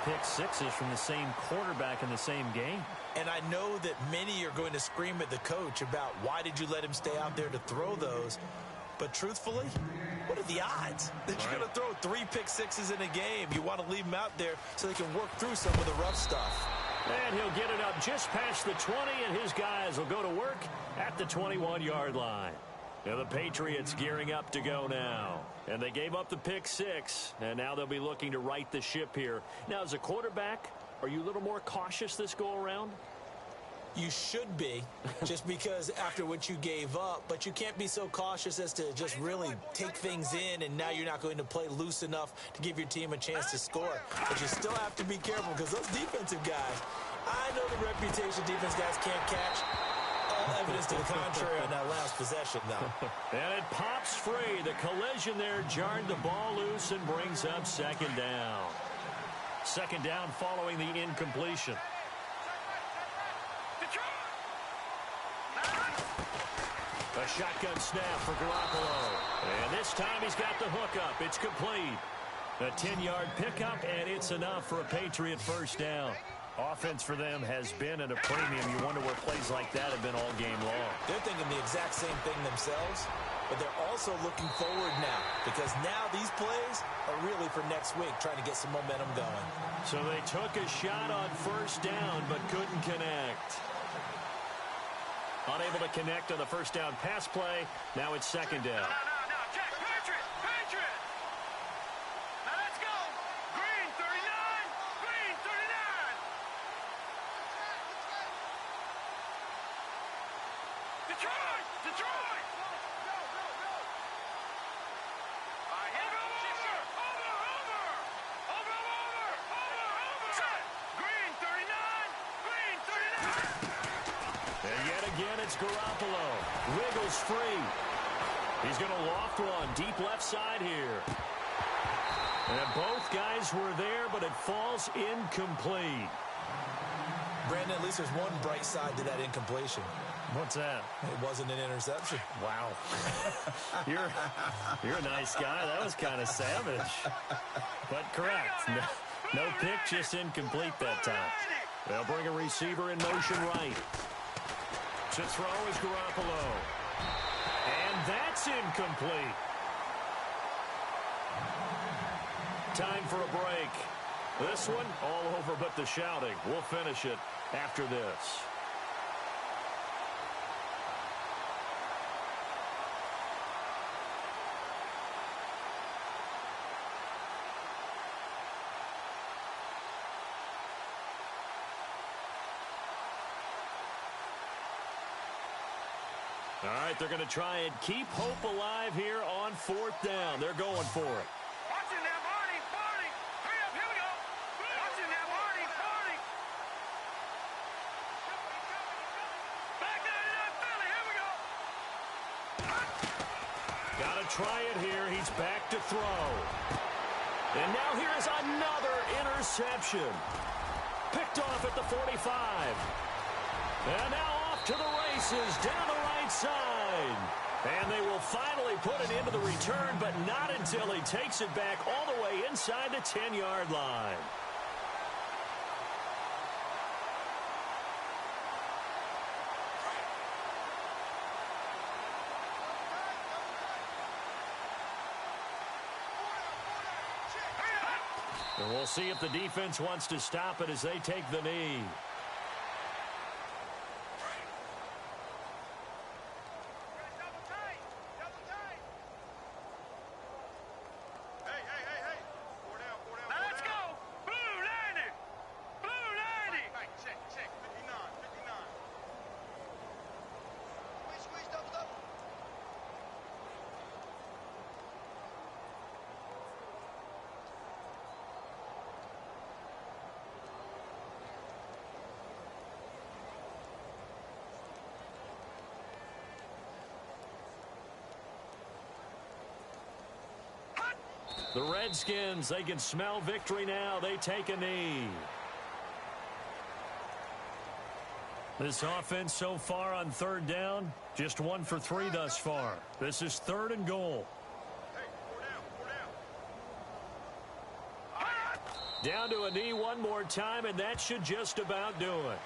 3 pick sixes from the same quarterback in the same game. And I know that many are going to scream at the coach about why did you let him stay out there to throw those. But truthfully, what are the odds that you're going to throw 3 pick sixes in a game? You want to leave them out there so they can work through some of the rough stuff. And he'll get it up just past the 20, and his guys will go to work at the 21-yard line. Now the Patriots gearing up to go now. And they gave up the pick 6, and now they'll be looking to right the ship here. Now, as a quarterback, are you a little more cautious this go-around? You should be, just because after what you gave up, but you can't be so cautious as to just really take things in, and now you're not going to play loose enough to give your team a chance to score. But you still have to be careful because those defensive guys, I know the reputation defense guys can't catch. All evidence to the contrary on that last possession, though. And it pops free. The collision there jarred the ball loose and brings up second down. Second down following the incompletion. A shotgun snap for Garoppolo. And this time he's got the hook up. It's complete. A 10-yard pickup, and it's enough for a Patriot first down. Offense for them has been at a premium. You wonder where plays like that have been all game long. They're thinking the exact same thing themselves, but they're also looking forward now because now these plays are really for next week, trying to get some momentum going. So they took a shot on first down but couldn't connect. Unable to connect on the first down pass play. Now it's second down. No, Jack, Patriot! Now let's go! Green 39! Green 39! Detroit! Over! Set! Green 39! And yet again, it's Garoppolo. Wiggles free. He's going to loft one deep left side here. And both guys were there, but it falls incomplete. Brandon, at least there's one bright side to that incompletion. What's that? It wasn't an interception. Wow. You're a nice guy. That was kind of savage. But correct. No pick, just incomplete that time. They'll bring a receiver in motion right. To throw is Garoppolo. And that's incomplete. Time for a break. This one all over but the shouting. We'll finish it after this. All right, they're going to try and keep hope alive here on fourth down. They're going for it. Watching now, Barney! Hurry up, here we go! Watching now, Barney! Back 99, Philly, here we go! Got to try it here. He's back to throw. And now here is another interception. Picked off at the 45. And now off to the races down the right side. And they will finally put it into the return, but not until he takes it back all the way inside the 10-yard line. And we'll see if the defense wants to stop it as they take the knee. The Redskins, they can smell victory now. They take a knee. This offense so far on third down, just 1 for 3 thus far. This is 3rd and goal. Down to a knee one more time, and that should just about do it.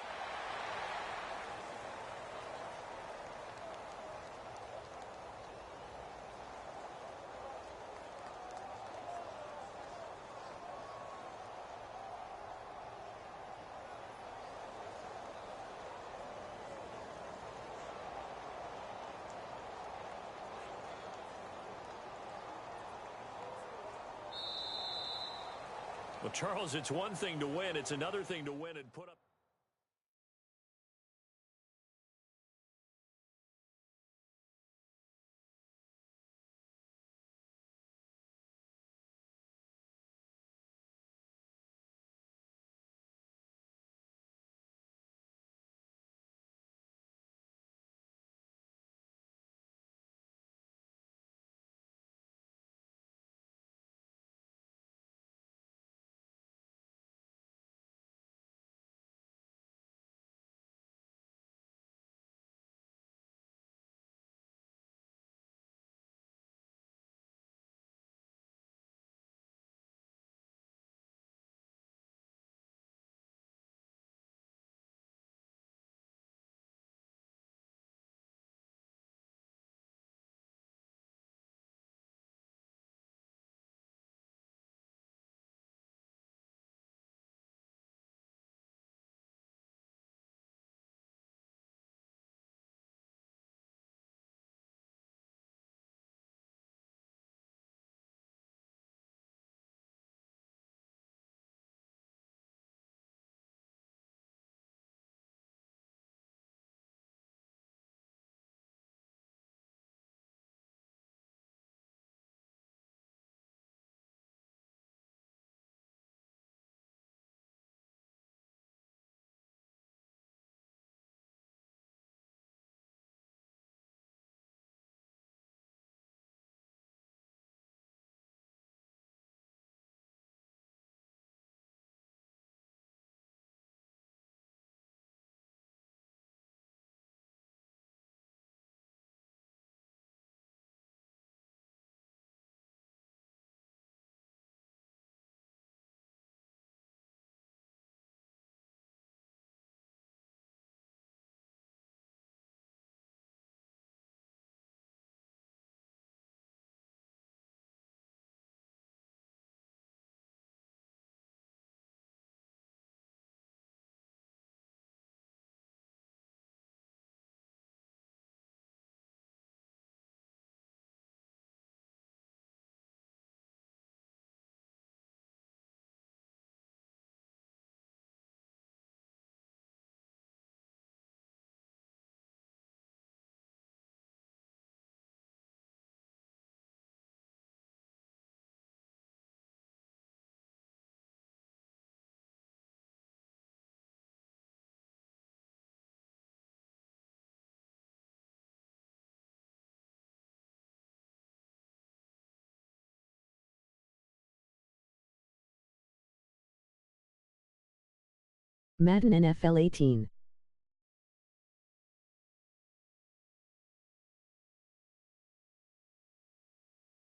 Well, Charles, it's one thing to win. It's another thing to win and put up. Madden NFL 18.